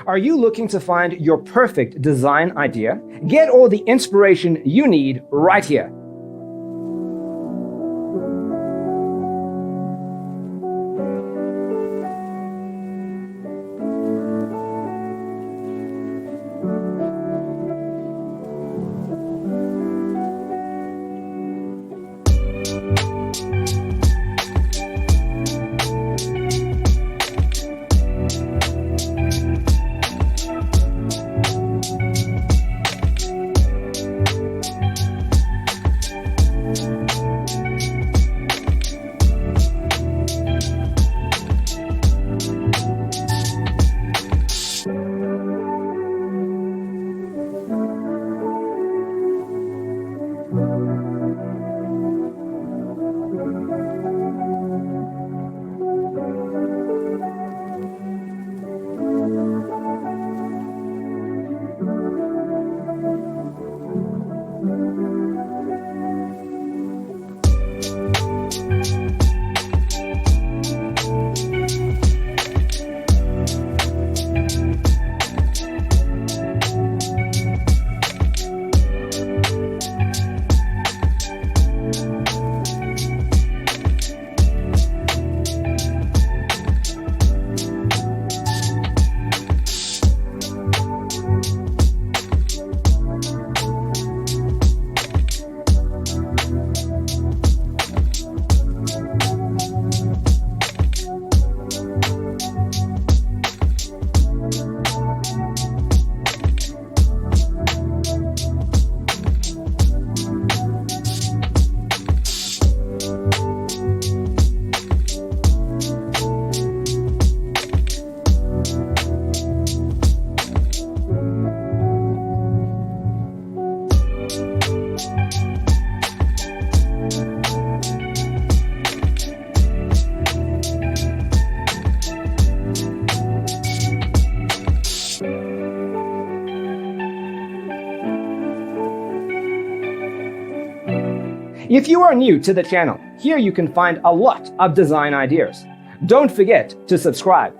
Are you looking to find your perfect design idea? Get all the inspiration you need right here. If you are new to the channel, here you can find a lot of design ideas. Don't forget to subscribe.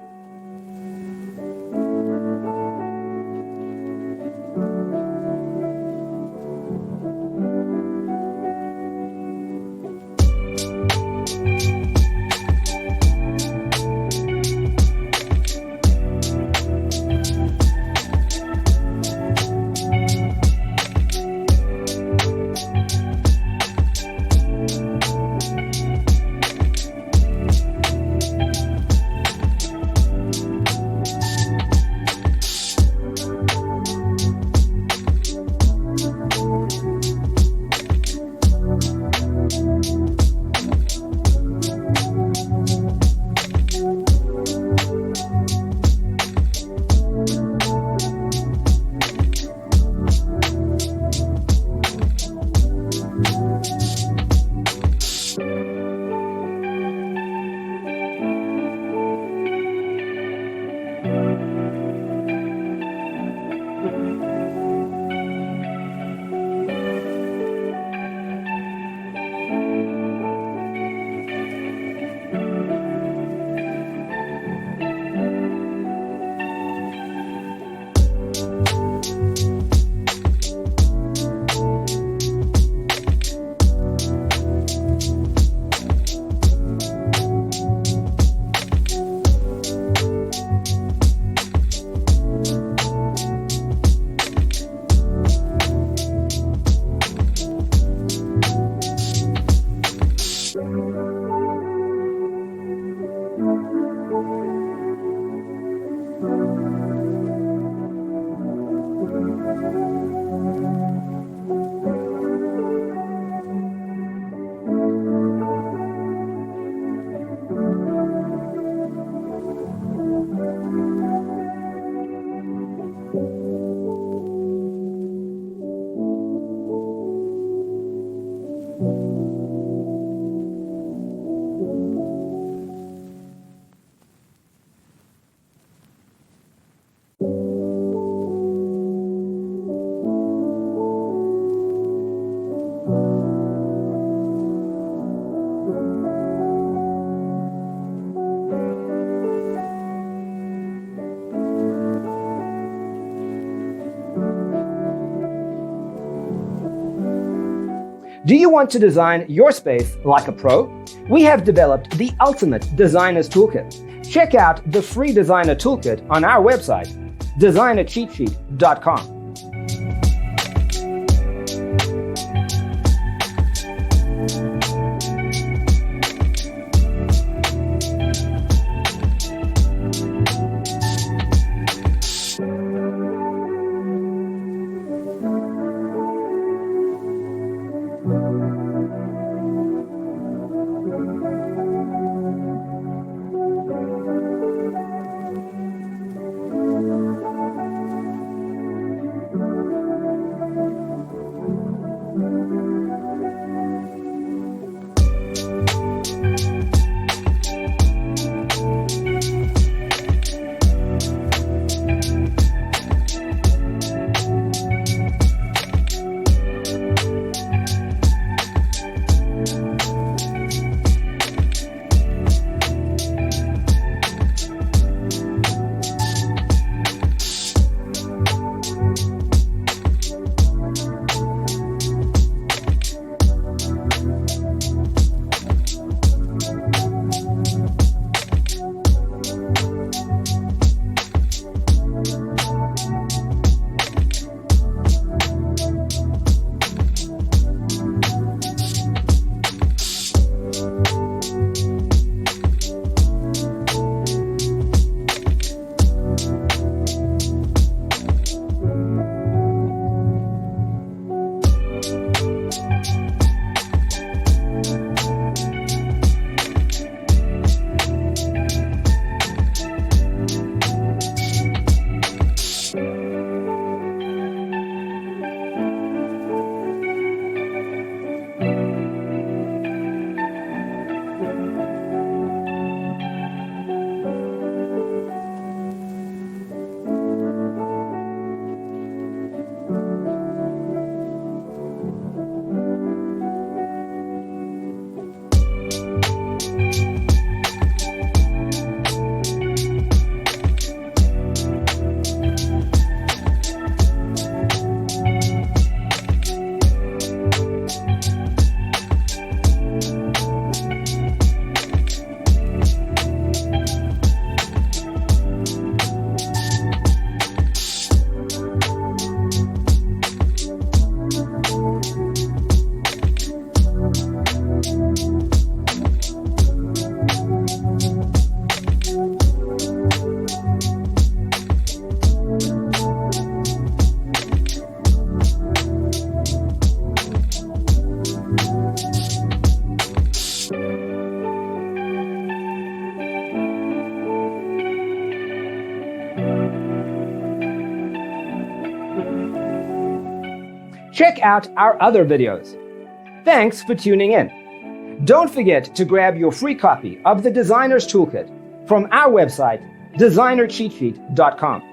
Do you want to design your space like a pro? We have developed the ultimate designer's toolkit. Check out the free designer toolkit on our website, designercheatsheet.com. Check out our other videos. Thanks for tuning in. Don't forget to grab your free copy of the Designer's Toolkit from our website, designercheatsheet.com.